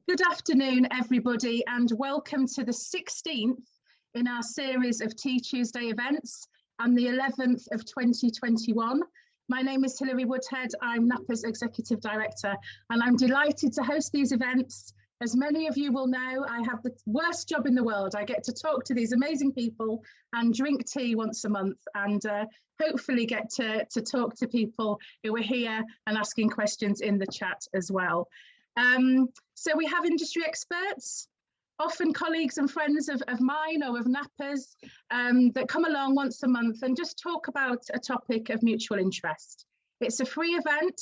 Good afternoon, everybody, and welcome to the 16th in our series of Tea Tuesday events and the 11th of 2021. My name is Hilary Woodhead. I'm NAPA's Executive Director, and I'm delighted to host these events. As many of you will know, I have the worst job in the world. I get to talk to these amazing people and drink tea once a month, and hopefully get to talk to people who are here and asking questions in the chat as well. So we have industry experts, often colleagues and friends of mine or of NAPA's, that come along once a month and just talk about a topic of mutual interest. It's a free event,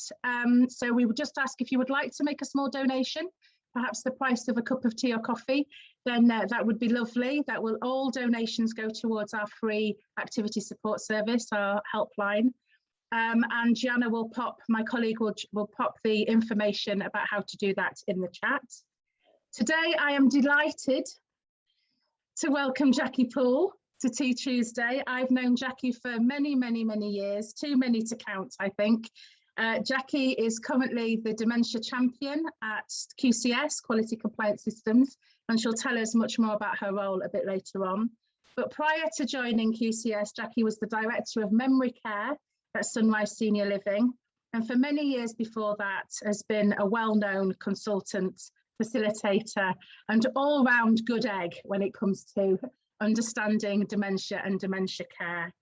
so we would just ask if you would like to make a small donation, perhaps the price of a cup of tea or coffee, then that would be lovely. That will, all donations go towards our free activity support service, our helpline. And Gianna will pop, my colleague will pop the information about how to do that in the chat. Today, I am delighted to welcome Jackie Poole to Tea Tuesday. I've known Jackie for many, many, many years, too many to count, I think. Jackie is currently the Dementia Champion at QCS, Quality Compliance Systems, and she'll tell us much more about her role a bit later on. But prior to joining QCS, Jackie was the Director of Memory Care at Sunrise Senior Living, and for many years before that has been a well-known consultant, facilitator, and all-round good egg when it comes to understanding dementia and dementia care.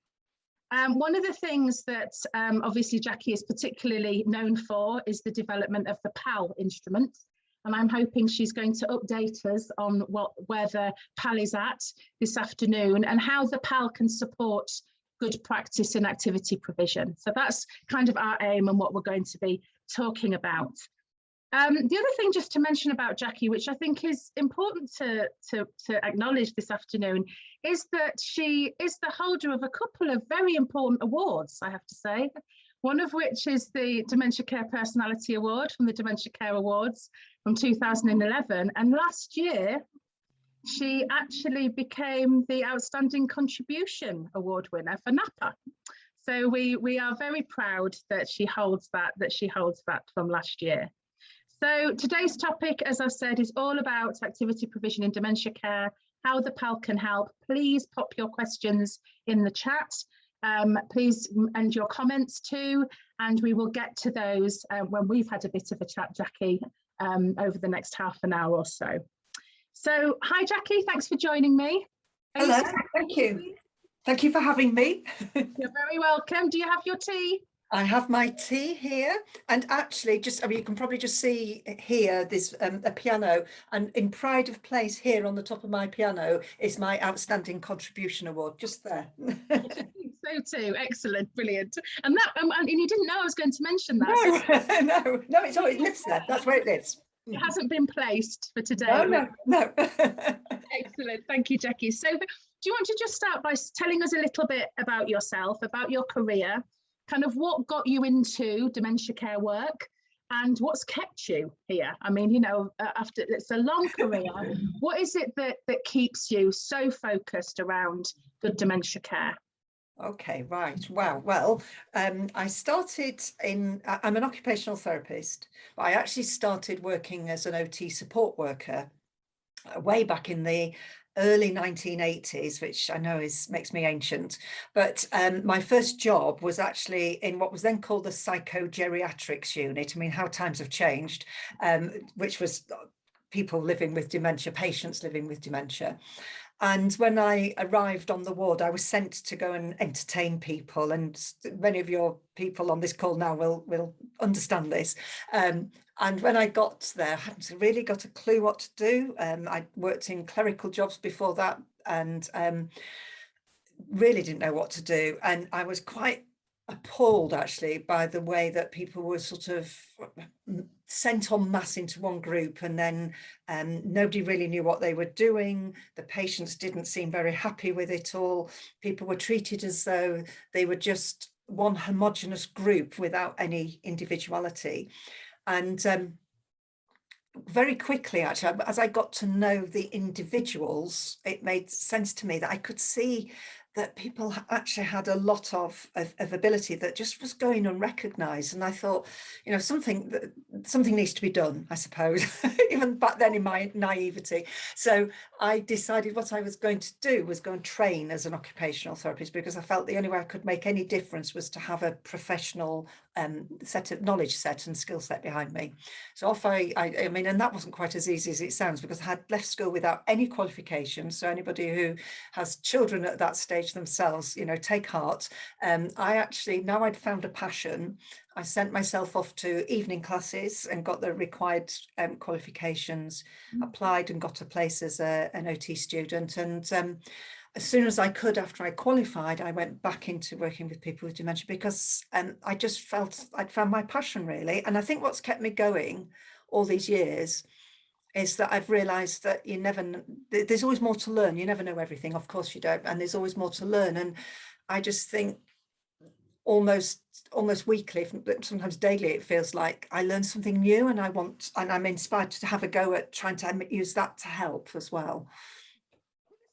One of the things that obviously Jackie is particularly known for is the development of the PAL instrument, and I'm hoping she's going to update us on where the PAL is at this afternoon and how the PAL can support good practice in activity provision. So that's kind of our aim and what we're going to be talking about. The other thing just to mention about Jackie, which I think is important to acknowledge this afternoon, is that she is the holder of a couple of very important awards, I have to say. One of which is the Dementia Care Personality Award from the Dementia Care Awards from 2011. And last year, she actually became the Outstanding Contribution Award winner for NAPA. So we are very proud that she holds that from last year. So today's topic, as I've said, is all about activity provision in dementia care, how the PAL can help. Please pop your questions in the chat. Please, and your comments too, and we will get to those when we've had a bit of a chat, Jackie, over the next half an hour or so. So, hi Jackie, thanks for joining me. Hello, thank you. Thank you for having me. You're very welcome. Do you have your tea? I have my tea here, and actually you can probably just see here, there's a piano, and in pride of place here on the top of my piano is my Outstanding Contribution Award, just there. So too, excellent, brilliant. And that, and you didn't know I was going to mention that. No, it lives there, that's where it lives. It hasn't been placed for today. No. Excellent, thank you, Jackie. So do you want to just start by telling us a little bit about yourself, about your career, kind of what got you into dementia care work and what's kept you here? I mean, you know, after it's a long career, what is it that keeps you so focused around good dementia care? Okay, right. Wow. Well, I started I'm an occupational therapist, but I actually started working as an OT support worker way back in the early 1980s, which I know makes me ancient. But my first job was actually in what was then called the psychogeriatrics unit. I mean, how times have changed, which was people living with dementia, patients living with dementia. And when I arrived on the ward, I was sent to go and entertain people, and many of your people on this call now will understand this. And when I got there, I hadn't really got a clue what to do. I worked in clerical jobs before that, and really didn't know what to do. And I was quite appalled actually by the way that people were sort of sent en masse into one group, and then nobody really knew what they were doing. The patients didn't seem very happy with it all. People were treated as though they were just one homogenous group without any individuality. And very quickly, actually, as I got to know the individuals, it made sense to me that I could see that people actually had a lot of ability that just was going unrecognised. And I thought, you know, something needs to be done, I suppose, even back then in my naivety. So I decided what I was going to do was go and train as an occupational therapist, because I felt the only way I could make any difference was to have a professional set of knowledge set and skill set behind me. So off I mean, and that wasn't quite as easy as it sounds, because I had left school without any qualifications. So anybody who has children at that stage themselves, you know, take heart. I actually, now I'd found a passion, I sent myself off to evening classes and got the required qualifications, applied and got a place as an OT student. And as soon as I could, after I qualified, I went back into working with people with dementia, because I just felt I'd found my passion, really. And I think what's kept me going all these years is that I've realised that there's always more to learn. You never know everything, of course you don't, and there's always more to learn. And I just think almost weekly, sometimes daily, it feels like I learn something new, and I'm inspired to have a go at trying to use that to help as well.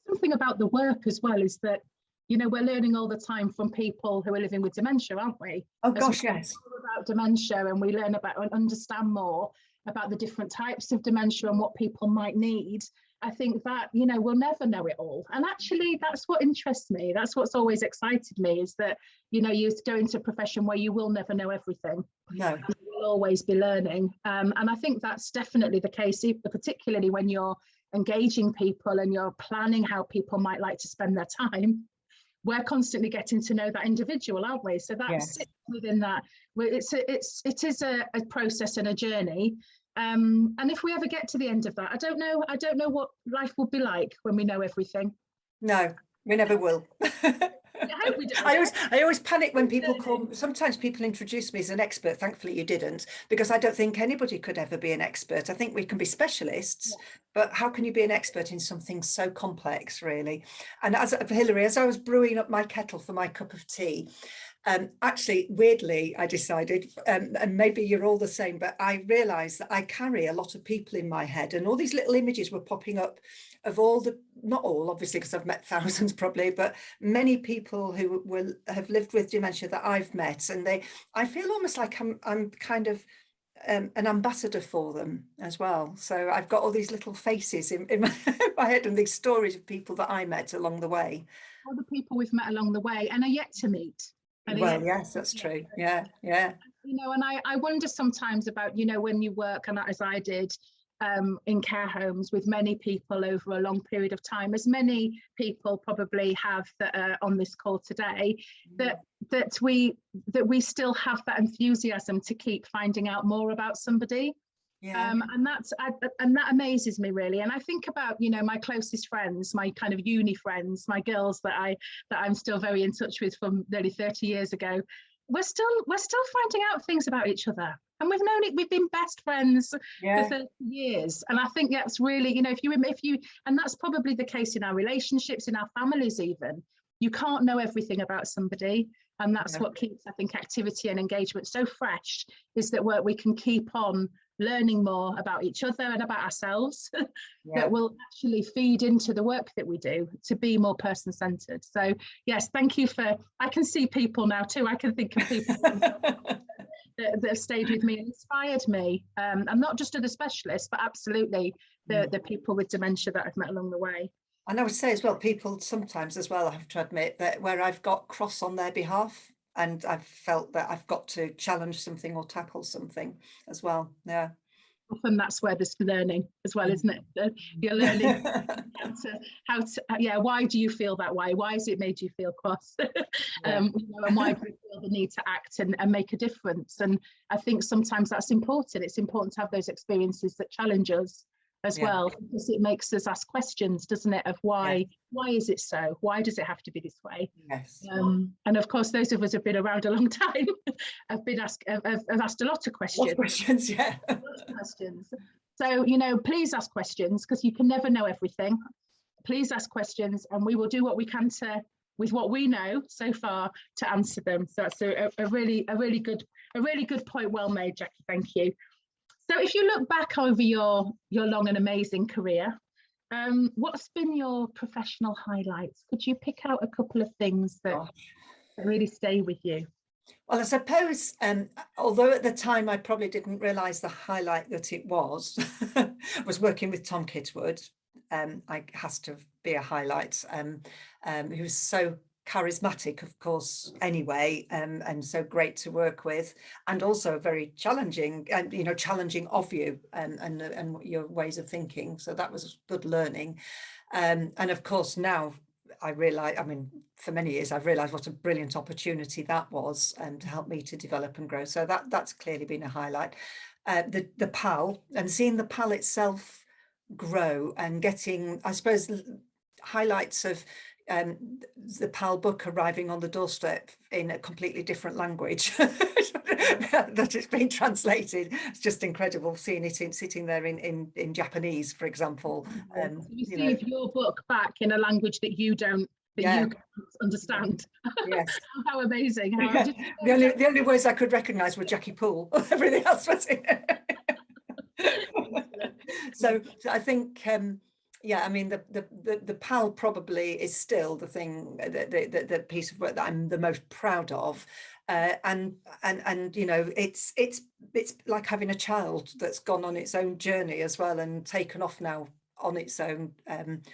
Something about the work as well is that, you know, we're learning all the time from people who are living with dementia, aren't we? Oh gosh, yes. About dementia, and we learn about and understand more about the different types of dementia and what people might need. I think that, you know, we'll never know it all. And actually, that's what interests me. That's what's always excited me, is that, you know, you go into a profession where you will never know everything. No. You will always be learning. And I think that's definitely the case, particularly when you're engaging people and you're planning how people might like to spend their time. We're constantly getting to know that individual, aren't we? So that sits within that. It is a process and a journey. And if we ever get to the end of that, I don't know what life will be like when we know everything. No, we never will. I hope we don't. I always panic when people sometimes people introduce me as an expert. Thankfully you didn't, because I don't think anybody could ever be an expert. I think we can be specialists, but how can you be an expert in something so complex, really? And as Hilary, as I was brewing up my kettle for my cup of tea, actually, weirdly, I decided, and maybe you're all the same, but I realised that I carry a lot of people in my head, and all these little images were popping up of not all, obviously, because I've met thousands probably, but many people who have lived with dementia that I've met, and I feel almost like I'm kind of an ambassador for them as well. So I've got all these little faces in my head, and these stories of people that I met along the way. All the people we've met along the way and are yet to meet. Well, yes, that's true. Yeah. You know, and I wonder sometimes about, you know, when you work, and as I did, in care homes with many people over a long period of time, as many people probably have that are on this call today, that we still have that enthusiasm to keep finding out more about somebody. Yeah. And that amazes me, really. And I think about, you know, my closest friends, my kind of uni friends, my girls that I'm still very in touch with from nearly 30 years ago. We're still finding out things about each other, and we've been best friends for 30 years. And I think that's really, you know, if you and that's probably the case in our relationships, in our families even. You can't know everything about somebody, and that's what keeps, I think, activity and engagement so fresh, is that we can keep on learning more about each other and about ourselves that will actually feed into the work that we do to be more person-centered. So yes, thank you I can see people now too. I can think of people that have stayed with me and inspired me. And not just other specialists, but absolutely the people with dementia that I've met along the way. And I would say as well, people sometimes as well, I have to admit, that where I've got cross on their behalf, and I've felt that I've got to challenge something or tackle something as well. Yeah. Often that's where there's learning as well, isn't it? You're learning how to why do you feel that way? Why has it made you feel cross? You know, and why do you feel the need to act and make a difference? And I think sometimes that's important. It's important to have those experiences that challenge us as well, because it makes us ask questions, doesn't it, of why is it so? Why does it have to be this way? Yes. And of course, those of us who've been around a long time have asked a lot of questions. Lots of questions, yeah. Lots of questions. So, you know, please ask questions, because you can never know everything. Please ask questions, and we will do what we can with what we know so far to answer them. So that's a really good point. Well made, Jackie. Thank you. So if you look back over your long and amazing career, What's been your professional highlights? Could you pick out a couple of things that really stay with you? Well, I suppose, although at the time I probably didn't realise the highlight that it was, was working with Tom Kitwood. Has to be a highlight. He was so charismatic, of course, anyway, and so great to work with, and also very challenging, and challenging of you and your ways of thinking. So that was good learning. And of course, now I realise, I mean, for many years, I've realised what a brilliant opportunity that was, and to help me to develop and grow. So that's clearly been a highlight. The PAL, and seeing the PAL itself grow, and getting, I suppose, highlights of the PAL book arriving on the doorstep in a completely different language that it's been translated. It's just incredible seeing it sitting there in Japanese, for example. So you receive your book back in a language that you don't you can't understand. Yes. How amazing. The only words I could recognise were Jackie Poole. Everything else was in So I think yeah, I mean, the PAL probably is still the thing, the piece of work that I'm the most proud of, and it's like having a child that's gone on its own journey as well, and taken off now on its own,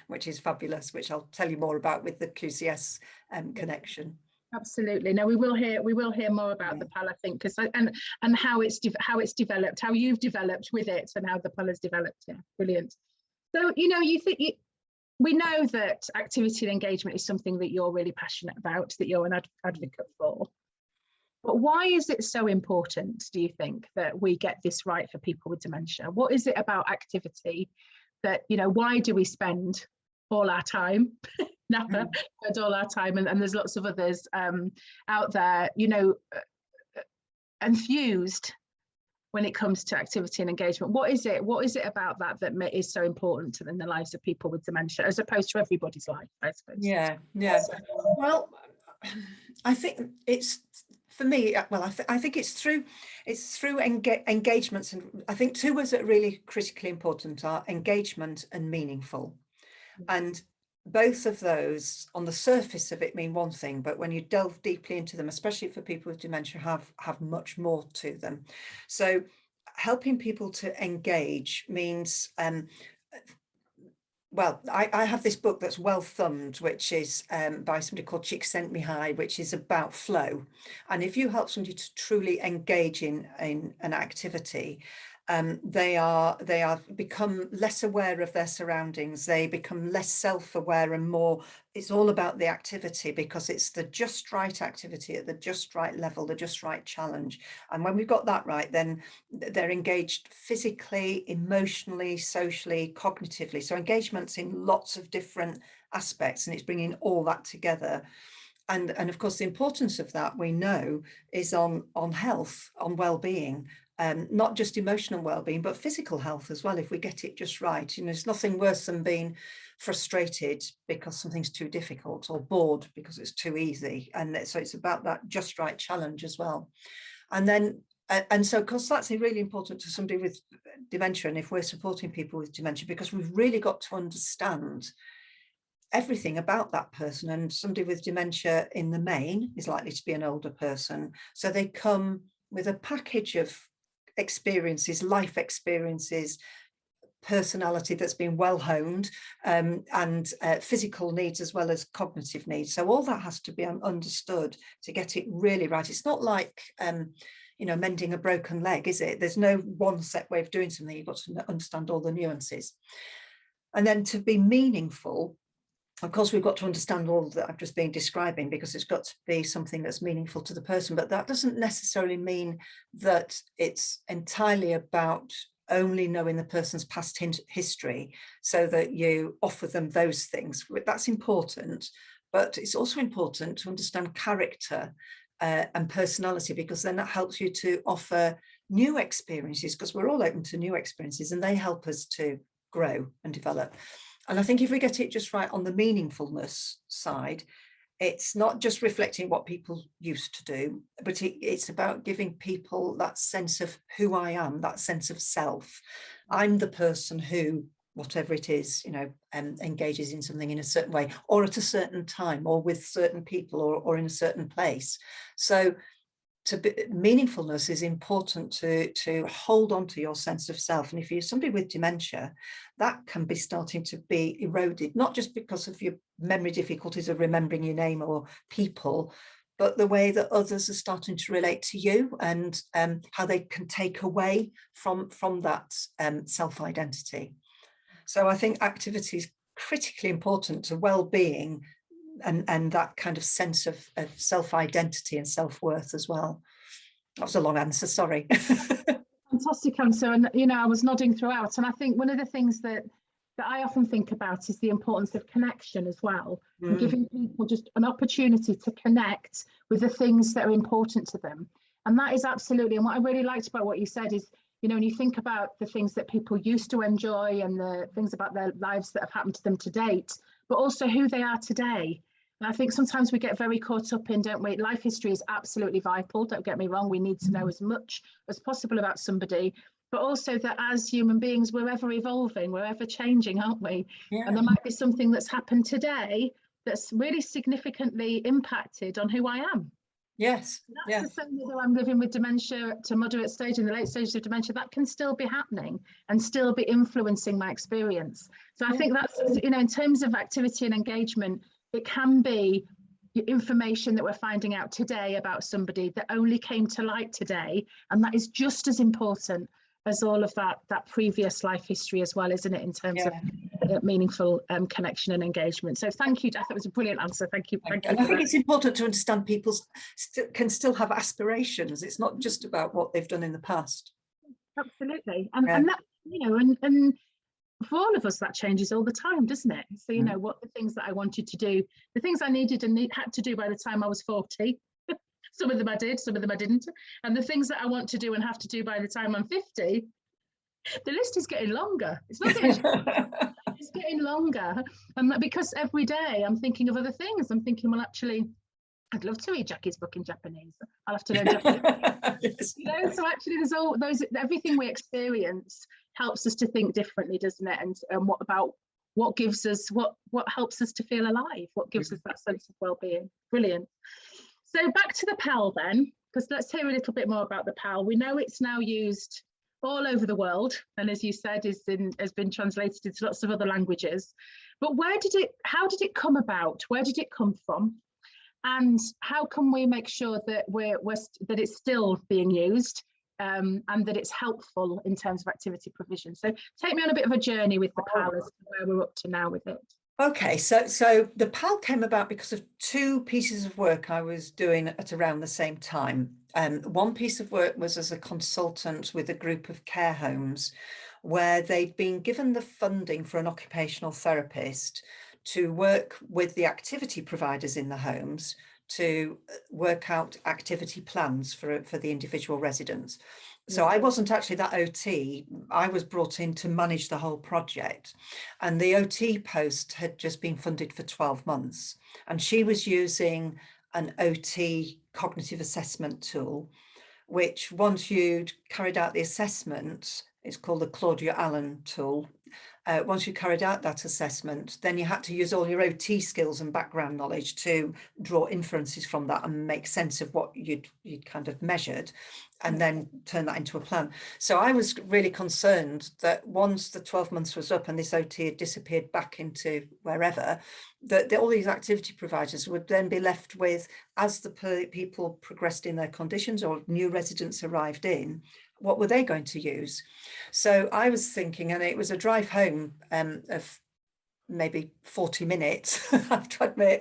which is fabulous, which I'll tell you more about with the QCS connection. Absolutely. No, we will hear more about the PAL, I think, because and how it's developed, how you've developed with it, and how the PAL has developed. Yeah, brilliant. So, we know that activity and engagement is something that you're really passionate about, that you're an advocate for. But why is it so important, do you think, that we get this right for people with dementia? What is it about activity that, why do we spend all our time, NAPA, spend all our time, and there's lots of others out there, enthused when it comes to activity and engagement? What is it about that is so important in the lives of people with dementia, as opposed to everybody's life, I suppose? Yeah. Well, I think it's, for me, well, I think it's through engagements, and I think two words that are really critically important are engagement and meaningful. And both of those on the surface of it mean one thing, but when you delve deeply into them, especially for people with dementia, have much more to them. So helping people to engage means, well, I have this book that's well thumbed, which is by somebody called Csikszentmihalyi, which is about flow. And if you help somebody to truly engage in an activity, they become less aware of their surroundings. They become less self-aware and more, it's all about the activity, because it's the just right activity at the just right level, the just right challenge. And when we've got that right, then they're engaged physically, emotionally, socially, cognitively. So engagement's in lots of different aspects, and it's bringing all that together. And of course, the importance of that, we know, is on health, on well-being. Not just emotional well-being, but physical health as well, if we get it just right. There's nothing worse than being frustrated because something's too difficult, or bored because it's too easy. And so it's about that just right challenge as well. And then, and so, of course, that's really important to somebody with dementia, and if we're supporting people with dementia, because we've really got to understand everything about that person. And somebody with dementia in the main is likely to be an older person. So they come with a package of experiences, life experiences, personality that's been well honed, and physical needs as well as cognitive needs. So all that has to be understood to get it really right. It's not like mending a broken leg, is it? There's no one set way of doing something. You've got to understand all the nuances. And then to be meaningful, of course, we've got to understand all that I've just been describing, because it's got to be something that's meaningful to the person. But that doesn't necessarily mean that it's entirely about only knowing the person's past history, so that you offer them those things. That's important, but it's also important to understand character and personality, because then that helps you to offer new experiences, because we're all open to new experiences, and they help us to grow and develop. And I think if we get it just right on the meaningfulness side, it's not just reflecting what people used to do, but it's about giving people that sense of who I am, that sense of self. I'm the person who whatever it is, you know, engages in something in a certain way, or at a certain time, or with certain people, or in a certain place. So meaningfulness is important to hold on to your sense of self. And if you're somebody with dementia, that can be starting to be eroded, not just because of your memory difficulties of remembering your name or people, but the way that others are starting to relate to you, and how they can take away from that self-identity. So I think activity is critically important to well-being, and that kind of sense of self-identity and self-worth as well. That was a long answer, sorry. Fantastic answer. And, you know, I was nodding throughout. And I think one of the things that I often think about is the importance of connection as well, and giving people just an opportunity to connect with the things that are important to them. And that is absolutely, and what I really liked about what you said is, you know, when you think about the things that people used to enjoy and the things about their lives that have happened to them to date, but also who they are today. And I think sometimes we get very caught up in, don't we? Life history is absolutely vital. Don't get me wrong. We need to know as much as possible about somebody, but also that as human beings, we're ever evolving, we're ever changing, aren't we? Yeah. And there might be something that's happened today that's really significantly impacted on who I am. Yes. That's the same whether I'm living with dementia to moderate stage, in the late stages of dementia, that can still be happening and still be influencing my experience. So I think that's, you know, in terms of activity and engagement, it can be information that we're finding out today about somebody that only came to light today, and that is just as important as all of that previous life history as well, isn't it, in terms of meaningful connection and engagement. So thank you, That was a brilliant answer. Thank you. Thank you. And I think it's important to understand people can still have aspirations. It's not just about what they've done in the past. Absolutely. And that, you know, and for all of us, that changes all the time, doesn't it? So, you know, what the things that I wanted to do, the things I needed and had to do by the time I was 40, some of them I did, some of them I didn't. And the things that I want to do and have to do by the time I'm 50, the list is getting longer. It's not getting it's getting longer. And because every day I'm thinking of other things. I'm thinking, well, actually, I'd love to read Jackie's book in Japanese. I'll have to learn Japanese. Yes. You know, so actually there's all those, everything we experience helps us to think differently, doesn't it? And what gives us, what helps us to feel alive? What gives us that sense of well-being? Brilliant. So back to the PAL then, because let's hear a little bit more about the PAL. We know it's now used all over the world, and as you said, has been translated into lots of other languages. But how did it come about? Where did it come from? And how can we make sure that that it's still being used, and that it's helpful in terms of activity provision? So take me on a bit of a journey with the PAL as to where we're up to now with it. Okay, so the PAL came about because of two pieces of work I was doing at around the same time. One piece of work was as a consultant with a group of care homes where they'd been given the funding for an occupational therapist to work with the activity providers in the homes to work out activity plans for the individual residents. So I wasn't actually that OT. I was brought in to manage the whole project, and the OT post had just been funded for 12 months, and she was using an OT cognitive assessment tool, which once you'd carried out the assessment, it's called the Claudia Allen tool. Once you carried out that assessment, then you had to use all your OT skills and background knowledge to draw inferences from that and make sense of what you'd kind of measured, and then turn that into a plan. So I was really concerned that once the 12 months was up and this OT had disappeared back into wherever, that all these activity providers would then be left with, as the people progressed in their conditions or new residents arrived in, what were they going to use? So I was thinking, and it was a drive home of maybe 40 minutes, I have to admit,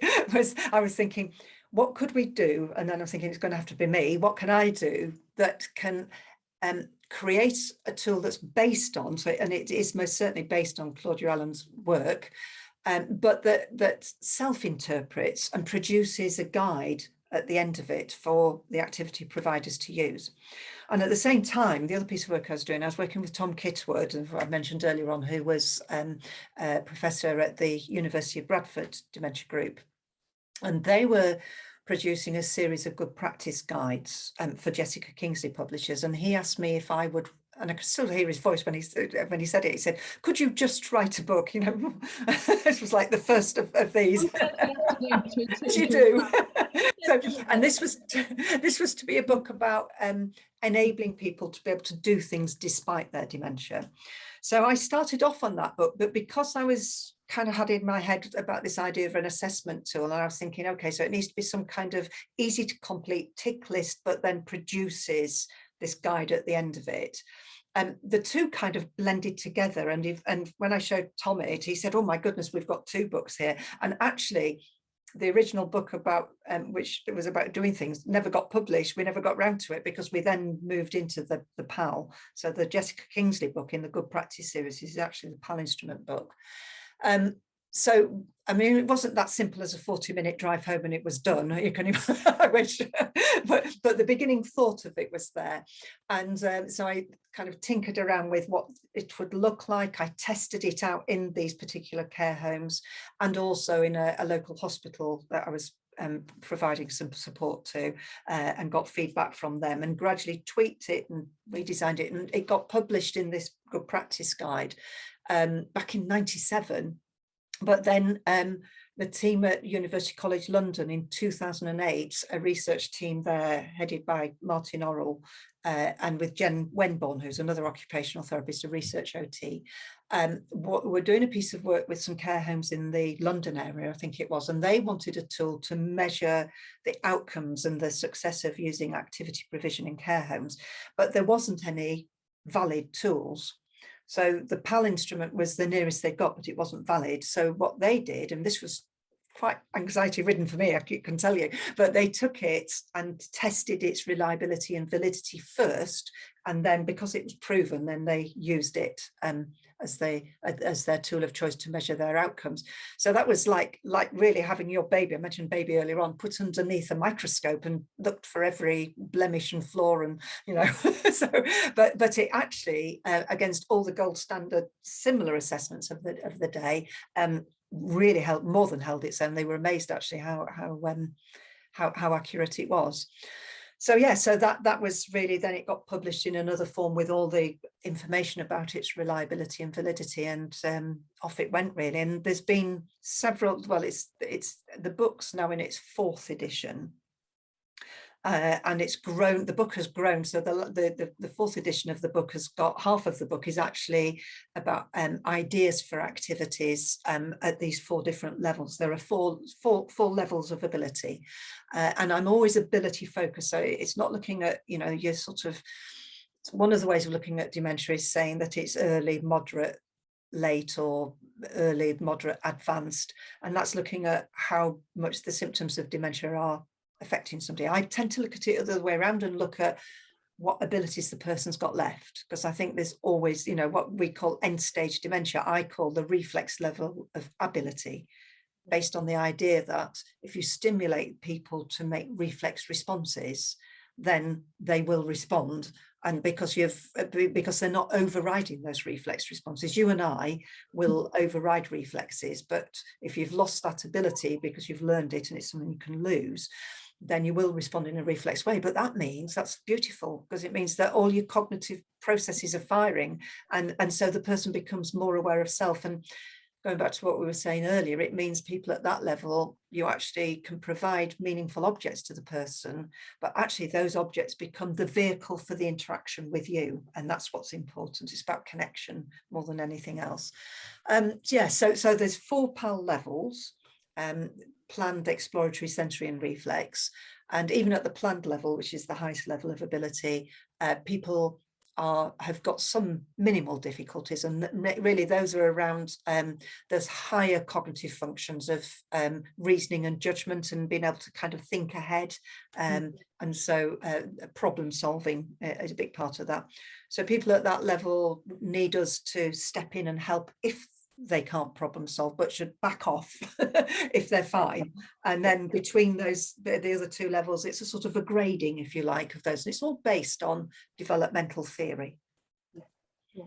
I was thinking, what could we do? And then I'm thinking, it's going to have to be me. What can I do that can create a tool that's based on, and it is most certainly based on Claudia Allen's work, but that self-interprets and produces a guide at the end of it for the activity providers to use. And at the same time, the other piece of work I was doing, I was working with Tom Kitwood, who I mentioned earlier on, who was a professor at the University of Bradford Dementia Group. And they were producing a series of good practice guides for Jessica Kingsley Publishers. And he asked me if I would and I could still hear his voice when he said it. He said, "Could you just write a book?" You know, it was like the first of these. As you do. So, and this was to be a book about enabling people to be able to do things despite their dementia. So I started off on that book, but because I was kind of had in my head about this idea of an assessment tool, and I was thinking, okay, so it needs to be some kind of easy to complete tick list, but then produces this guide at the end of it. The two kind of blended together, and when I showed Tom it, he said, "Oh my goodness, we've got two books here." And actually, the original book about which was about doing things never got published. We never got round to it because we then moved into the PAL. So the Jessica Kingsley book in the Good Practice series is actually the PAL instrument book. So, I mean, it wasn't that simple as a 40-minute drive home and it was done. You can, I wish, but the beginning thought of it was there. And so I kind of tinkered around with what it would look like. I tested it out in these particular care homes and also in a local hospital that I was providing some support to, and got feedback from them, and gradually tweaked it and redesigned it. And it got published in this Good Practice Guide back in '97. But then the team at University College London in 2008, a research team there headed by Martin Orrell and with Jen Wenborn, who's another occupational therapist, a research OT, we're doing a piece of work with some care homes in the London area, I think it was, and they wanted a tool to measure the outcomes and the success of using activity provision in care homes, but there wasn't any valid tools. So the PAL instrument was the nearest they got, but it wasn't valid. So what they did, and this was quite anxiety ridden for me, I can tell you, but they took it and tested its reliability and validity first. And then because it was proven, then they used it as their tool of choice to measure their outcomes. So that was like really having your baby, I mentioned baby earlier on, put underneath a microscope and looked for every blemish and flaw, and you know, so but it actually against all the gold standard similar assessments of the day, really held, more than held its own. They were amazed actually how accurate it was. So yeah, so that was really, then it got published in another form with all the information about its reliability and validity, and off it went really. And there's been several, well, it's the book's now in its 4th edition. And it's grown, the book has grown. So the 4th edition of the book has got, half of the book is actually about ideas for activities at these 4 different levels. There are four levels of ability. And I'm always ability focused. So it's not looking at, you know, you're sort of, one of the ways of looking at dementia is saying that it's early, moderate, late, or early, moderate, advanced. And that's looking at how much the symptoms of dementia are affecting somebody. I tend to look at it the other way around and look at what abilities the person's got left, because I think there's always, you know, what we call end stage dementia, I call the reflex level of ability, based on the idea that if you stimulate people to make reflex responses, then they will respond. And because they're not overriding those reflex responses, you and I will override reflexes. But if you've lost that ability because you've learned it and it's something you can lose, then you will respond in a reflex way. But that means, that's beautiful, because it means that all your cognitive processes are firing, and so the person becomes more aware of self. And going back to what we were saying earlier, it means people at that level, you actually can provide meaningful objects to the person, but actually those objects become the vehicle for the interaction with you. And that's what's important. It's about connection more than anything else. Yeah, so there's 4 PAL levels, planned, exploratory, sensory and reflex. And even at the planned level, which is the highest level of ability, people have got some minimal difficulties, and really those are around there's higher cognitive functions of reasoning and judgment and being able to kind of think ahead, and so problem solving is a big part of that. So people at that level need us to step in and help if they can't problem solve, but should back off if they're fine. And then between those, the other 2 levels, it's a sort of a grading, if you like, of those. And it's all based on developmental theory. Yeah.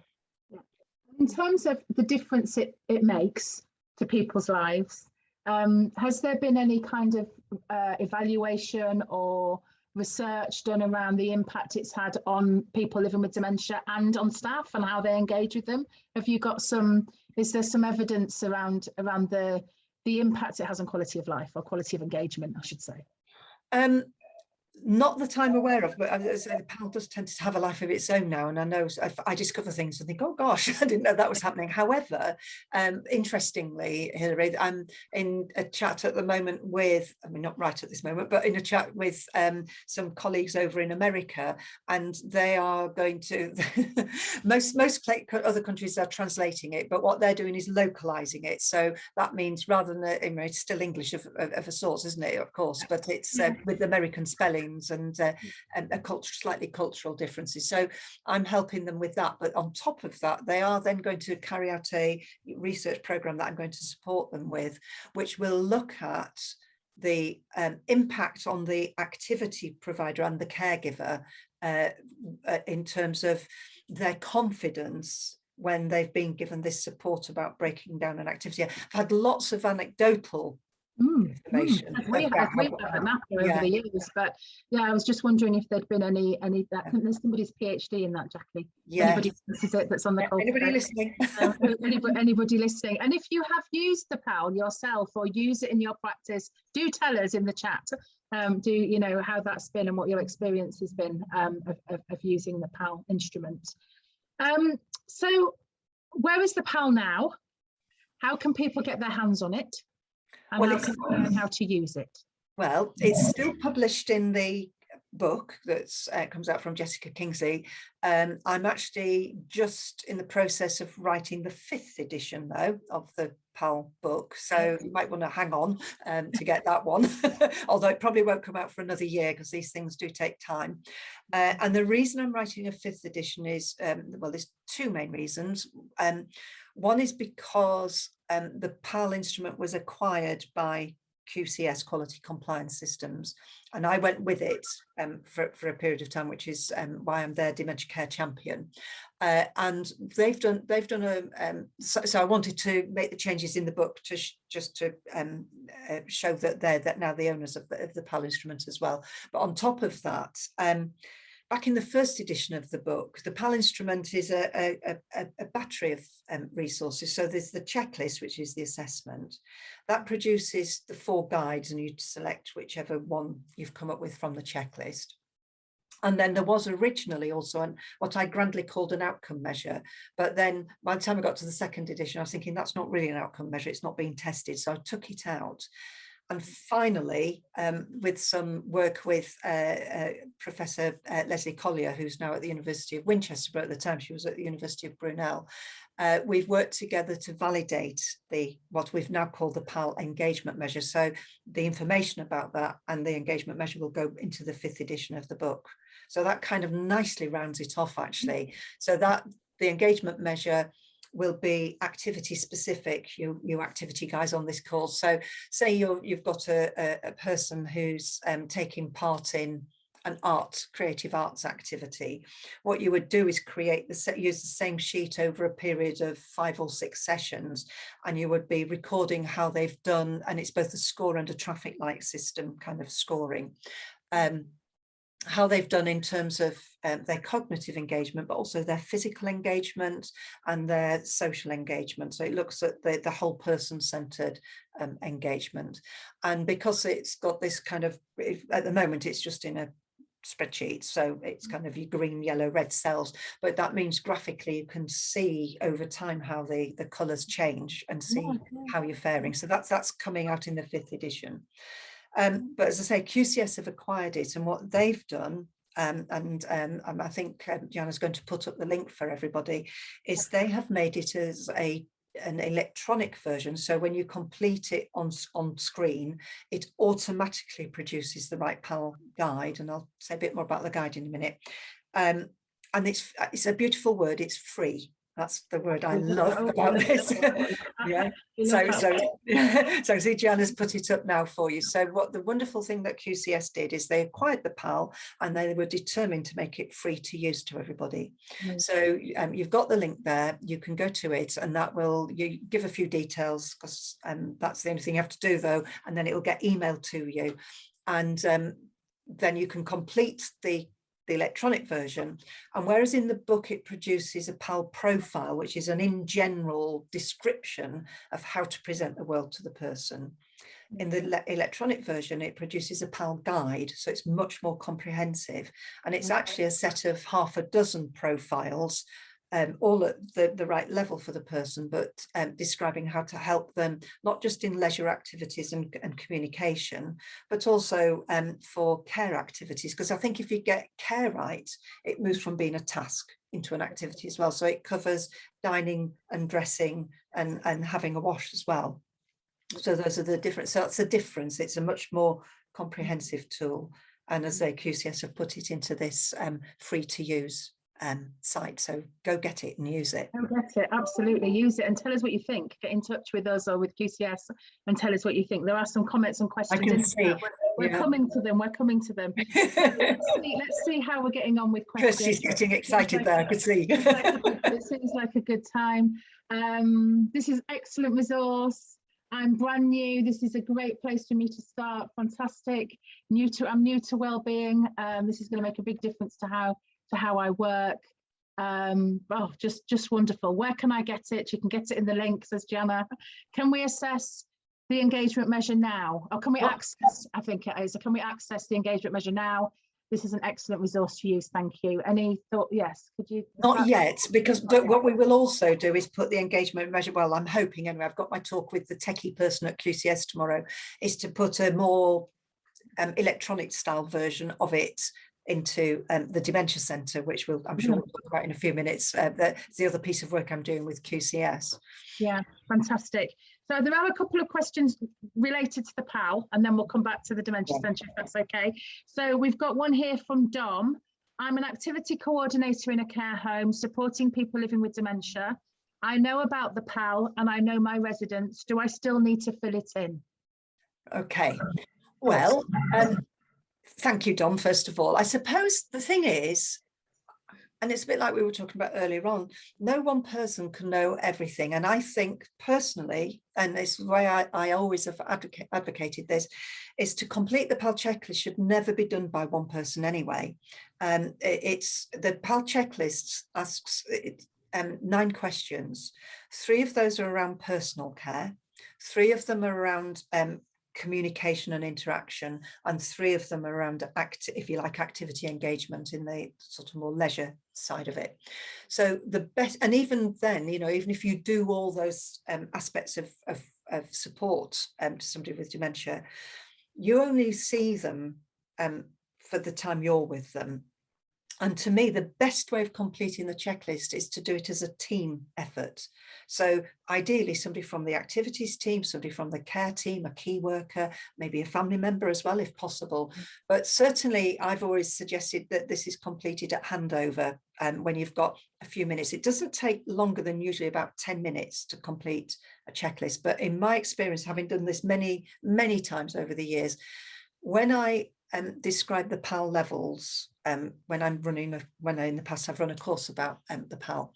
In terms of the difference it makes to people's lives, has there been any kind of evaluation or research done around the impact it's had on people living with dementia and on staff and how they engage with them? Have you got some, is there some evidence around the impact it has on quality of life, or quality of engagement, I should say? Not that I'm aware of, but the PAL does tend to have a life of its own now, and I know I discover things and think, oh gosh, I didn't know that was happening. However, interestingly, Hilary, I'm in a chat at the moment with, I mean, not right at this moment, but in a chat with some colleagues over in America, and they are going to, most other countries are translating it, but what they're doing is localizing it. So that means rather than, it's still English of a sort, isn't it, of course, but it's with American spelling and slightly cultural differences. So I'm helping them with that. But on top of that, they are then going to carry out a research program that I'm going to support them with, which will look at the impact on the activity provider and the caregiver in terms of their confidence when they've been given this support about breaking down an activity. I've had lots of anecdotal information. We haven't over the years, but yeah, I was just wondering if there'd been any I think there's somebody's PhD in that, Jackie. Yeah. Anybody is it that's on the call? Anybody listening? Anybody listening? And if you have used the PAL yourself or use it in your practice, do tell us in the chat. Do you know how that's been and what your experience has been of using the PAL instrument? So where is the PAL now? How can people get their hands on it? And well, how to use it? Well, it's still published in the book that comes out from Jessica Kingsley. I'm actually just in the process of writing the 5th edition, though, of the PAL book. So you might want to hang on to get that one, although it probably won't come out for another year because these things do take time. And the reason I'm writing a 5th edition is, well, there's 2 main reasons. One is because the PAL instrument was acquired by QCS, Quality Compliance Systems, and I went with it for a period of time, which is why I'm their dementia care champion. And they've done so I wanted to make the changes in the book to just to show that they're now the owners of the PAL instrument as well. But on top of that, back in the 1st edition of the book, the PAL instrument is a battery of resources. So there's the checklist, which is the assessment. That produces the 4 guides, and you select whichever one you've come up with from the checklist. And then there was originally also what I grandly called an outcome measure. But then by the time I got to the 2nd edition, I was thinking that's not really an outcome measure. It's not being tested. So I took it out. And finally, with some work with Professor Leslie Collier, who's now at the University of Winchester, but at the time she was at the University of Brunel, we've worked together to validate what we've now called the PAL engagement measure. So the information about that and the engagement measure will go into the 5th edition of the book. So that kind of nicely rounds it off, actually. So that the engagement measure will be activity specific, you activity guys on this course. So say you've got a person who's taking part in an creative arts activity. What you would do is use the same sheet over a period of 5 or 6 sessions, and you would be recording how they've done, and it's both a score and a traffic light system kind of scoring. How they've done in terms of their cognitive engagement, but also their physical engagement and their social engagement. So it looks at the whole person-centered engagement. And because it's got this kind of, at the moment, it's just in a spreadsheet, so it's kind of your green, yellow, red cells, but that means graphically you can see over time how the colors change and see how you're faring. So that's coming out in the 5th edition. But as I say, QCS have acquired it, and what they've done, and I think Gianna's going to put up the link for everybody, is they have made it as an electronic version. So when you complete it on screen, it automatically produces the right PAL guide, and I'll say a bit more about the guide in a minute. And it's a beautiful word. It's free. That's the word I love about this. Yeah. So see, Gianna's put it up now for you. So what the wonderful thing that QCS did is they acquired the PAL, and they were determined to make it free to use to everybody. So you've got the link there. You can go to it, and you give a few details, because that's the only thing you have to do, though, and then it will get emailed to you. And then you can complete the electronic version. And whereas in the book it produces a PAL profile, which is an in general description of how to present the world to the person, in the electronic version it produces a PAL guide, so it's much more comprehensive, and it's actually a set of half a dozen profiles, all at the right level for the person, but describing how to help them, not just in leisure activities and communication, but also for care activities. Because I think if you get care right, it moves from being a task into an activity as well. So it covers dining and dressing and having a wash as well. So those are the different, so that's a difference. It's a much more comprehensive tool. And as they QCS have put it into this free to use site, so go get it and use it. Go get it, absolutely, use it and tell us what you think. Get in touch with us or with QCS and tell us what you think. There are some comments and questions. I can see. We're coming to them. Let's see how we're getting on with questions. Kirsty's getting excited there, I could see. It seems like a good time. This is excellent resource. I'm brand new. This is a great place for me to start. Fantastic. I'm new to wellbeing. This is going to make a big difference to how I work. Just wonderful. Where can I get it? You can get it in the link, says Jana. Can we assess the engagement measure now? Or can we access, I think it is, can we access the engagement measure now? This is an excellent resource to use, thank you. Any thought? Yes, could you? Not yet, because what we will also do is put the engagement measure, well, I'm hoping anyway, I've got my talk with the techie person at QCS tomorrow, is to put a more electronic style version of it into the Dementia Centre, which I'm sure we'll talk about in a few minutes. That's the other piece of work I'm doing with QCS. Yeah, fantastic. So there are a couple of questions related to the PAL, and then we'll come back to the Dementia Centre if that's okay. So we've got one here from Dom. I'm an activity coordinator in a care home supporting people living with dementia. I know about the PAL and I know my residents. Do I still need to fill it in? Okay, well, thank you, Dom, first of all. I suppose the thing is, and it's a bit like we were talking about earlier on, no one person can know everything. And I think personally, and this is the way I always have advocated this, is to complete the PAL checklist should never be done by one person anyway. It's the PAL checklist asks 9 questions. 3 of those are around personal care. 3 of them are around communication and interaction, and 3 of them are around if you like, activity engagement in the sort of more leisure side of it. So the best, and even then, you know, even if you do all those aspects of support to somebody with dementia, you only see them for the time you're with them. And to me, the best way of completing the checklist is to do it as a team effort. So ideally, somebody from the activities team, somebody from the care team, a key worker, maybe a family member as well, if possible. But certainly, I've always suggested that this is completed at handover when you've got a few minutes. It doesn't take longer than usually about 10 minutes to complete a checklist. But in my experience, having done this many, many times over the years, when I describe the PAL levels, when in the past I've run a course about the PAL,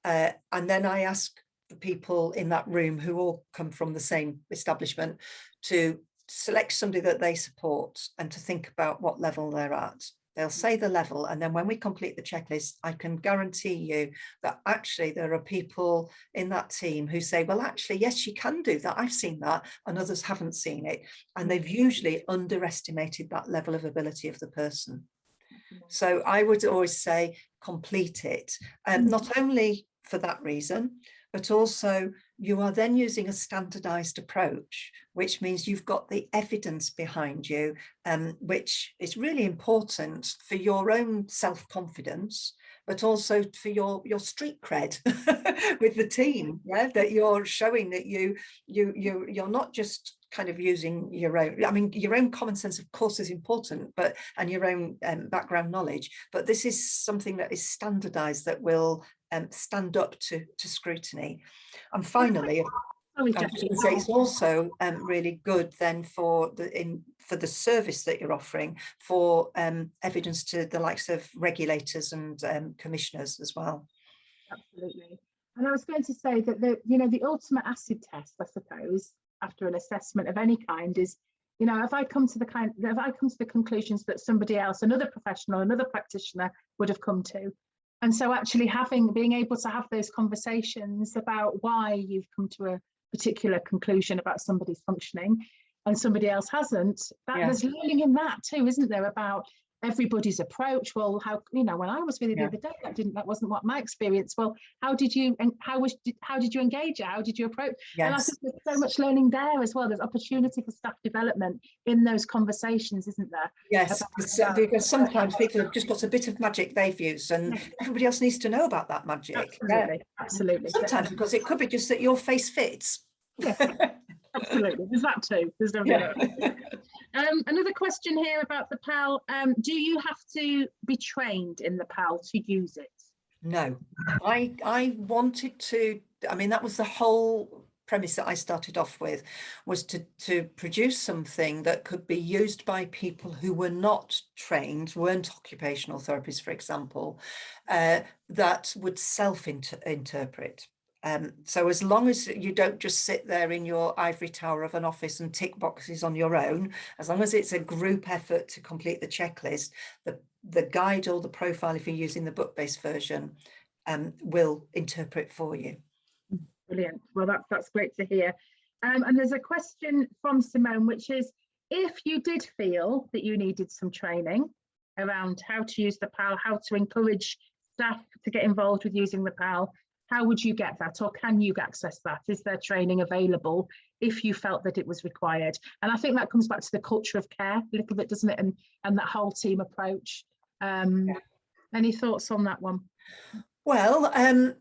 and then I ask the people in that room who all come from the same establishment to select somebody that they support and to think about what level they're at. They'll say the level, and then when we complete the checklist, I can guarantee you that actually there are people in that team who say, well, actually, yes, you can do that. I've seen that, and others haven't seen it. And they've usually underestimated that level of ability of the person. So I would always say complete it, not only for that reason, but also you are then using a standardized approach, which means you've got the evidence behind you, which is really important for your own self-confidence, but also for your street cred with the team, yeah, that you're showing that you're not just kind of using your own, I mean, your own common sense, of course, is important, but and your own background knowledge, but this is something that is standardized that will stand up to scrutiny. And finally, I was going to say it's also really good then for the service that you're offering for evidence to the likes of regulators and commissioners as well. Absolutely. And I was going to say that the ultimate acid test, I suppose, after an assessment of any kind is You know, have I come to the conclusions that somebody else, another professional, another practitioner would have come to? And so actually being able to have those conversations about why you've come to a particular conclusion about somebody's functioning and somebody else hasn't, there's learning in that too, isn't there, about everybody's approach. Well, how, you know, when I was with you the other day, that wasn't what my experience. Well, how did you engage it? How did you approach? Yes. And I think there's so much learning there as well. There's opportunity for staff development in those conversations, isn't there? Yes, because sometimes people have just got a bit of magic they've used, and everybody else needs to know about that magic. Absolutely. Sometimes because it could be just that your face fits. Yes, absolutely. There's that too. There's definitely another question here about the PAL. Do you have to be trained in the PAL to use it? No, I wanted to. I mean, that was the whole premise that I started off with, was to produce something that could be used by people who were not trained, weren't occupational therapists, for example, that would self-interpret. So as long as you don't just sit there in your ivory tower of an office and tick boxes on your own, as long as it's a group effort to complete the checklist, the guide or the profile, if you're using the book-based version, will interpret for you. Brilliant. Well, that's great to hear. And there's a question from Simone, which is, if you did feel that you needed some training around how to use the PAL, how to encourage staff to get involved with using the PAL, how would you get that, or can you access that? Is there training available if you felt that it was required? And I think that comes back to the culture of care a little bit, doesn't it? And that whole team approach. Any thoughts on that one? Well, I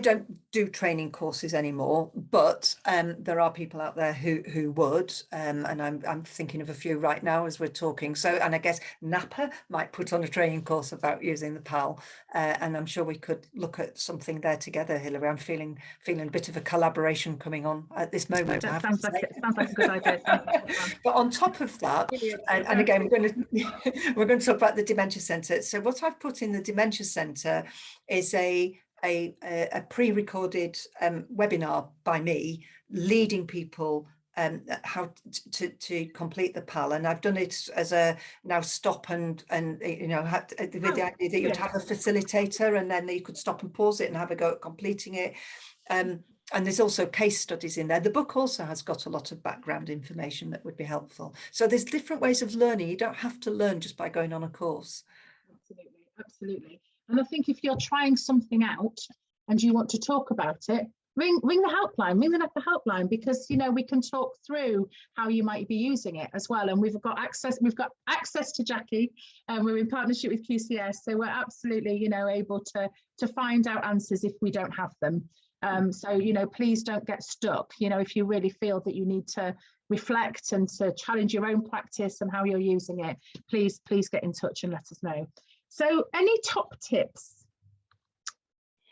don't do training courses anymore, but there are people out there who would, and I'm thinking of a few right now as we're talking. So, and I guess Napa might put on a training course about using the PAL, and I'm sure we could look at something there together, Hilary. I'm feeling a bit of a collaboration coming on at this moment. That sounds like a good idea. But on top of that, and again, we're going to talk about the Dementia Centre. So what I've put in the Dementia Centre is a pre-recorded webinar by me, leading people how to complete the PAL, and I've done it as a now stop and you know, with the idea that you'd have a facilitator, and then you could stop and pause it and have a go at completing it. And there's also case studies in there. The book also has got a lot of background information that would be helpful. So there's different ways of learning. You don't have to learn just by going on a course. Absolutely. And I think if you're trying something out and you want to talk about it, ring the helpline, ring the Napa helpline, because, you know, we can talk through how you might be using it as well. And we've got access to Jackie, and we're in partnership with QCS, so we're absolutely, you know, able to find out answers if we don't have them. So, you know, please don't get stuck. You know, if you really feel that you need to reflect and to challenge your own practice and how you're using it, please get in touch and let us know. So any top tips,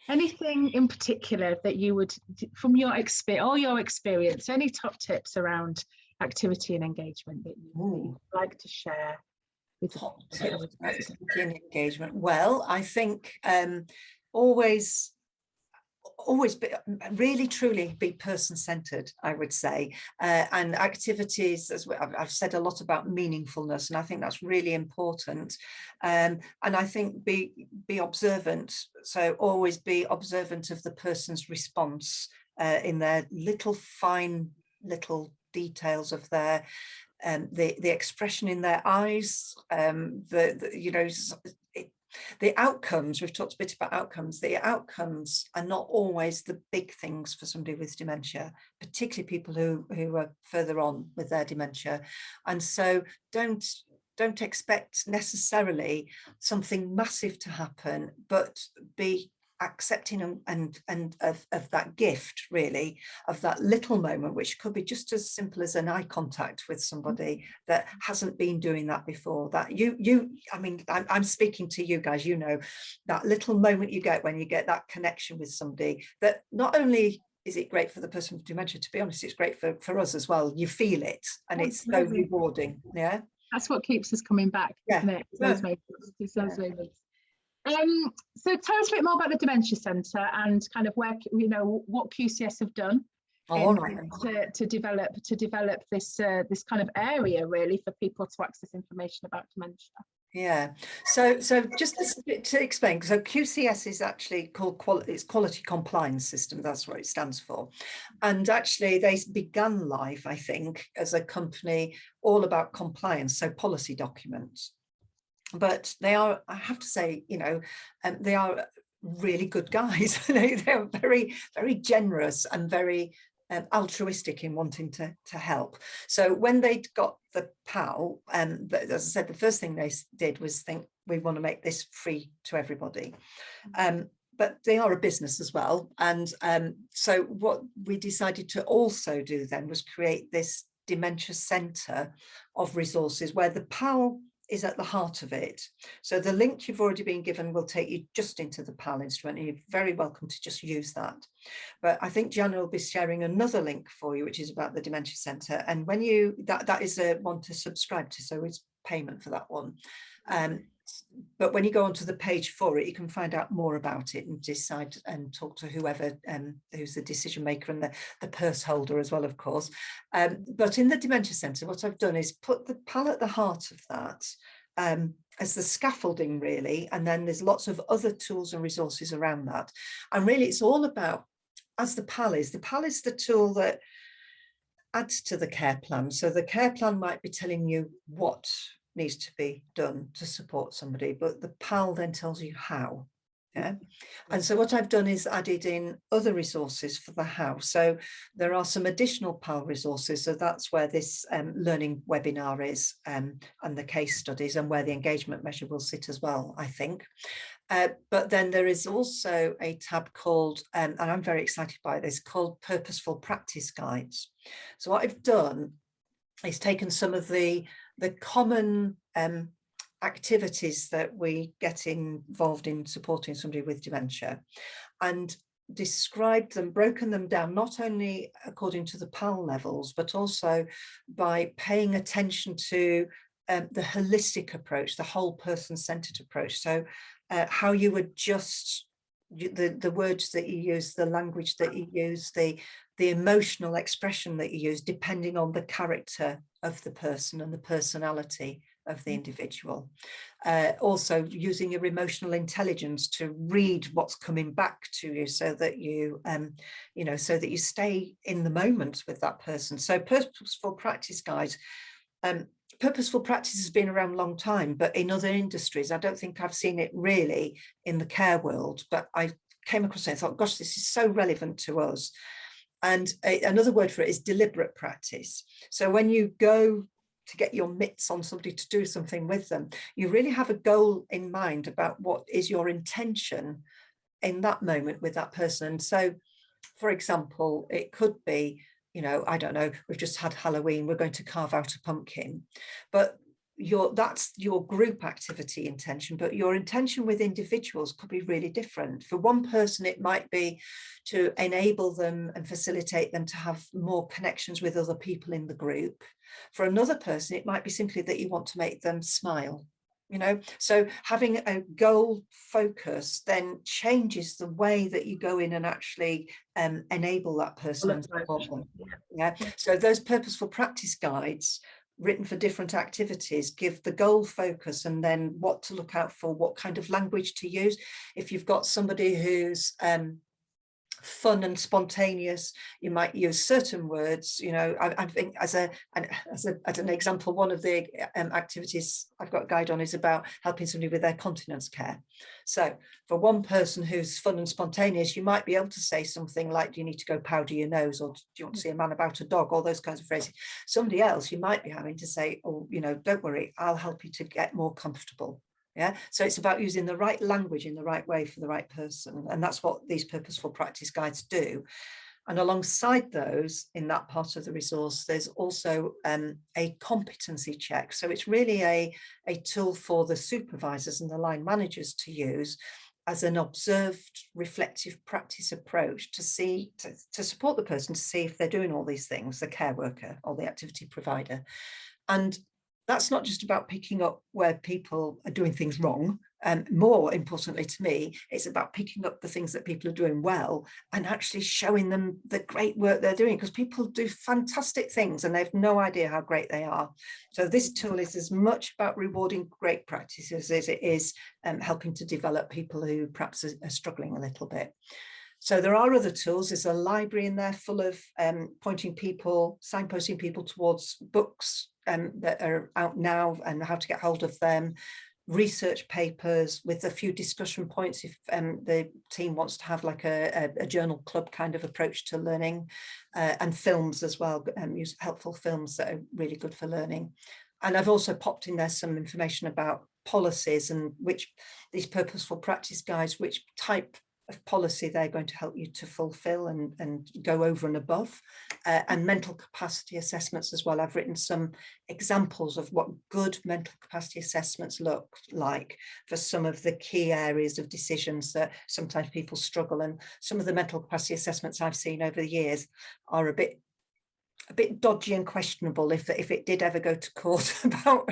anything in particular that you would, from your experience, any top tips around activity and engagement that you would like to share? With top tips, activity and engagement. Well, I think always be, really truly be person-centered, I would say, and activities, as I've said a lot about meaningfulness, and I think that's really important, and I think be observant. So always be observant of the person's response in their fine little details of their the expression in their eyes, you know, the outcomes. We've talked a bit about outcomes. The outcomes are not always the big things for somebody with dementia, particularly people who are further on with their dementia. And so don't expect necessarily something massive to happen, but be accepting and of that gift, really, of that little moment, which could be just as simple as an eye contact with somebody that hasn't been doing that before. That I mean, I'm speaking to you guys, you know, that little moment you get when you get that connection with somebody, that not only is it great for the person with dementia, to be honest, it's great for us as well. You feel it, and it's so rewarding. Yeah, that's what keeps us coming back, isn't it? Those moments. So tell us a bit more about the Dementia Centre and kind of where, you know, what QCS have done All right. to develop this this kind of area really for people to access information about dementia. Yeah. So just to explain, so QCS is actually called Quality Compliance System. That's what it stands for. And actually they began life, I think, as a company all about compliance, so policy documents. But they are, I have to say, they are really good guys. They're very, very generous and very altruistic in wanting to help. So when they got the PAL, as I said, the first thing they did was think, we want to make this free to everybody. But they are a business as well. And so what we decided to also do then was create this dementia centre of resources where the PAL is at the heart of it. So the link you've already been given will take you just into the PAL instrument, and you're very welcome to just use that. But I think Gianna will be sharing another link for you, which is about the Dementia Centre. And when you, that is a one to subscribe to, so it's payment for that one. But when you go onto the page for it, you can find out more about it and decide and talk to whoever who's the decision maker and the purse holder as well, of course. But in the Dementia Centre, what I've done is put the PAL at the heart of that as the scaffolding, really. And then there's lots of other tools and resources around that. And really, it's all about, as the PAL is the tool that adds to the care plan. So the care plan might be telling you what needs to be done to support somebody, but the PAL then tells you how. Yeah. And so what I've done is added in other resources for the how. So there are some additional PAL resources. So that's where this learning webinar is, and the case studies, and where the engagement measure will sit as well, I think. But then there is also a tab called, and I'm very excited by this, called Purposeful Practice Guides. So what I've done is taken some of the common activities that we get involved in supporting somebody with dementia, and described them, broken them down, not only according to the PAL levels, but also by paying attention to the holistic approach, the whole person-centered approach. So how you adjust the words that you use, the language that you use, the emotional expression that you use, depending on the character of the person and the personality of the individual. Also using your emotional intelligence to read what's coming back to you, so that you, so that you stay in the moment with that person. So Purposeful Practice Guide. Purposeful practice has been around a long time, but in other industries, I don't think I've seen it really in the care world, but I came across it and thought, gosh, this is so relevant to us. And another word for it is deliberate practice. So when you go to get your mitts on somebody to do something with them, you really have a goal in mind about what is your intention in that moment with that person. So, for example, it could be, I don't know, we've just had Halloween, we're going to carve out a pumpkin, but that's your group activity intention, but your intention with individuals could be really different. For one person, it might be to enable them and facilitate them to have more connections with other people in the group. For another person, it might be simply that you want to make them smile. So having a goal focus then changes the way that you go in and actually enable that person and support them. Yeah. So those purposeful practice guides written for different activities give the goal focus, and then what to look out for, what kind of language to use. If you've got somebody who's fun and spontaneous, you might use certain words. I think as an example, one of the activities I've got a guide on is about helping somebody with their continence care. So for one person who's fun and spontaneous, you might be able to say something like, do you need to go powder your nose, or do you want to see a man about a dog, all those kinds of phrases. Somebody else, you might be having to say, oh, don't worry, I'll help you to get more comfortable. Yeah, so it's about using the right language in the right way for the right person. And that's what these purposeful practice guides do. And alongside those, in that part of the resource, there's also a competency check. So it's really a tool for the supervisors and the line managers to use as an observed, reflective practice approach to support the person to see if they're doing all these things, the care worker or the activity provider. And that's not just about picking up where people are doing things wrong more importantly to me, it's about picking up the things that people are doing well and actually showing them the great work they're doing, because people do fantastic things and they've no idea how great they are. So this tool is as much about rewarding great practices as it is helping to develop people who perhaps are struggling a little bit. So there are other tools. There's a library in there full of signposting people towards books that are out now and how to get hold of them, research papers with a few discussion points if the team wants to have like a journal club kind of approach to learning, and films as well, use helpful films that are really good for learning. And I've also popped in there some information about policies and which these purposeful practice guides, which type of policy they're going to help you to fulfill and go over and above, and mental capacity assessments as well. I've written some examples of what good mental capacity assessments look like for some of the key areas of decisions that sometimes people struggle, and some of the mental capacity assessments I've seen over the years are a bit dodgy and questionable if it did ever go to court about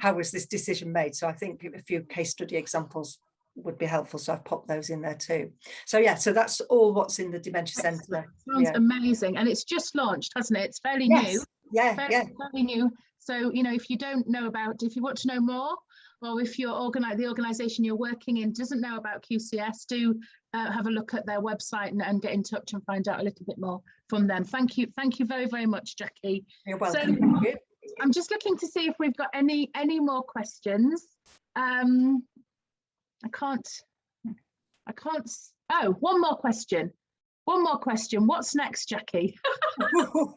how was this decision made. So I think a few case study examples would be helpful, so I've popped those in there too. So yeah, so that's all what's in the Dementia Centre. Sounds amazing, and it's just launched, hasn't it? It's fairly new. Very new. So if you don't know about, if you want to know more, or if the organisation you're working in doesn't know about QCS, do have a look at their website and get in touch and find out a little bit more from them. Thank you very, very much, Jackie. You're welcome. So, thank you. I'm just looking to see if we've got any more questions. I can't. Oh, one more question. What's next, Jackie? Brilliant.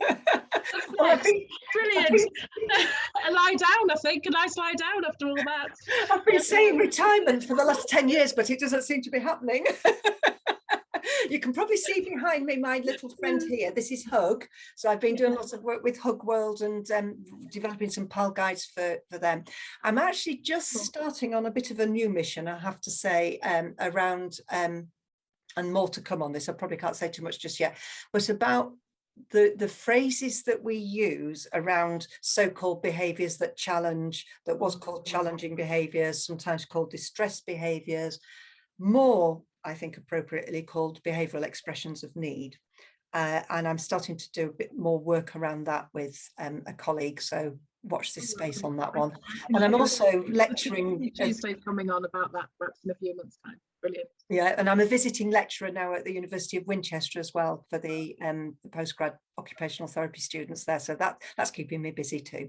A lie down, I think. A nice lie down after all that. I've been saying retirement for the last 10 years, but it doesn't seem to be happening. You can probably see behind me my little friend here. This is Hug. So I've been doing lots of work with Hug World and developing some PAL guides for them. I'm actually just starting on a bit of a new mission, I have to say, around, and more to come on this. I probably can't say too much just yet, but about the phrases that we use around so-called behaviours that challenge, that was called challenging behaviours, sometimes called distress behaviours, more I think appropriately called behavioural expressions of need. And I'm starting to do a bit more work around that with a colleague, so watch this space on that one. And I'm also lecturing. Tuesday's coming on about that perhaps in a few months' time. Brilliant. Yeah, and I'm a visiting lecturer now at the University of Winchester as well for the postgrad occupational therapy students there, so that's keeping me busy too.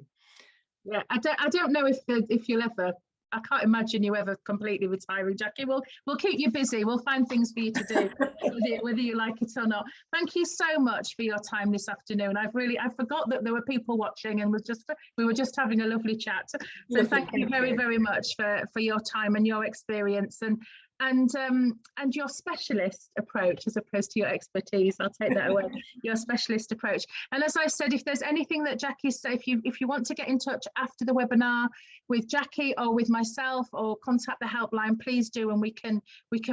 Yeah, I don't know if you'll ever. I can't imagine you ever completely retiring, Jackie. We'll keep you busy. We'll find things for you to do, whether you like it or not. Thank you so much for your time this afternoon. I forgot that there were people watching, and we were just having a lovely chat. So thank you very, very much for your time and your experience and your specialist approach as opposed to your expertise. I'll take that away. Your specialist approach. And as I said, if there's anything that Jackie's said, if you want to get in touch after the webinar with Jackie or with myself or contact the helpline, please do, and we can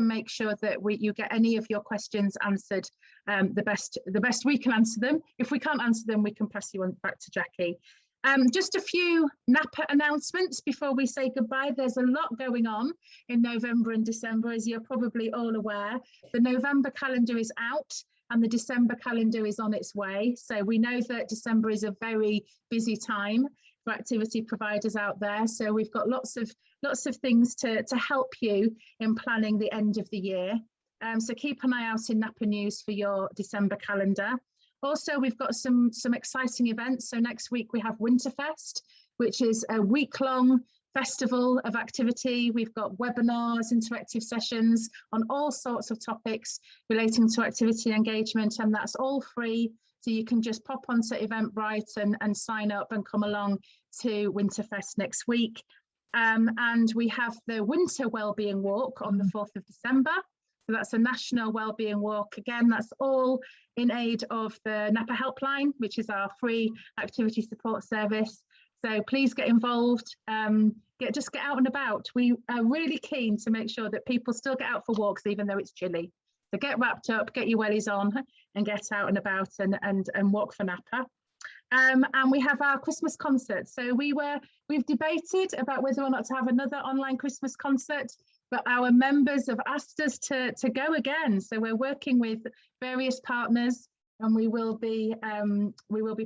make sure that you get any of your questions answered the best we can answer them. If we can't answer them, we can pass you on back to Jackie. Just a few NAPA announcements before we say goodbye. There's a lot going on in November and December, as you're probably all aware. The November calendar is out and the December calendar is on its way. So we know that December is a very busy time for activity providers out there. So we've got lots of things to help you in planning the end of the year. So keep an eye out in NAPA News for your December calendar. Also, we've got some exciting events. So next week we have Winterfest, which is a week-long festival of activity. We've got webinars, interactive sessions on all sorts of topics relating to activity engagement, and that's all free. So you can just pop onto Eventbrite and sign up and come along to Winterfest next week. And we have the Winter Wellbeing Walk on the 4th of December. So that's a national wellbeing walk. Again, that's all in aid of the NAPA helpline, which is our free activity support service. So please get involved, just get out and about. We are really keen to make sure that people still get out for walks, even though it's chilly. So get wrapped up, get your wellies on and get out and about and walk for NAPA. And we have our Christmas concert. So we've debated about whether or not to have another online Christmas concert, but our members have asked us to go again. So we're working with various partners, and we will be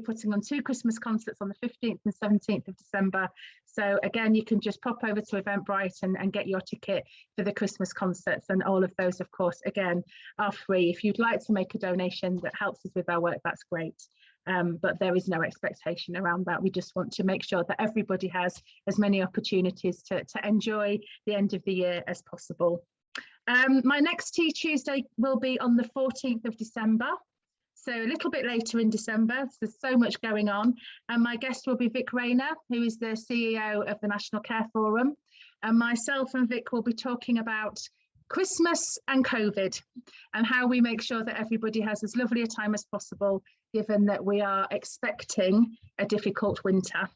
putting on 2 Christmas concerts on the 15th and 17th of December. So again, you can just pop over to Eventbrite and get your ticket for the Christmas concerts, and all of those, of course, again, are free. If you'd like to make a donation that helps us with our work, that's great. But there is no expectation around that. We just want to make sure that everybody has as many opportunities to enjoy the end of the year as possible. My next Tea Tuesday will be on the 14th of December. So a little bit later in December. There's so much going on. And my guest will be Vic Rayner, who is the CEO of the National Care Forum. And myself and Vic will be talking about Christmas and COVID, and how we make sure that everybody has as lovely a time as possible, given that we are expecting a difficult winter.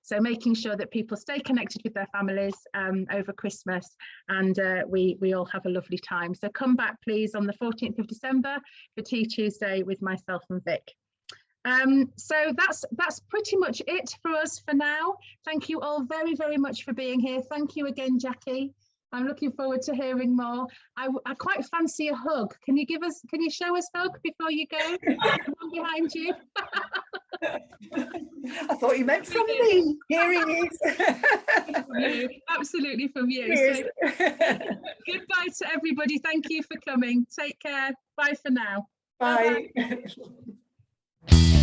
So making sure that people stay connected with their families over Christmas, and we all have a lovely time. So come back, please, on the 14th of December for Tea Tuesday with myself and Vic. So that's pretty much it for us for now. Thank you all very, very much for being here. Thank you again, Jackie. I'm looking forward to hearing more. I quite fancy a hug. Can you show us a hug before you go? One behind you. I thought you meant from me. Here he is. From you. Absolutely from you. So, goodbye to everybody. Thank you for coming. Take care. Bye for now. Bye. Bye-bye.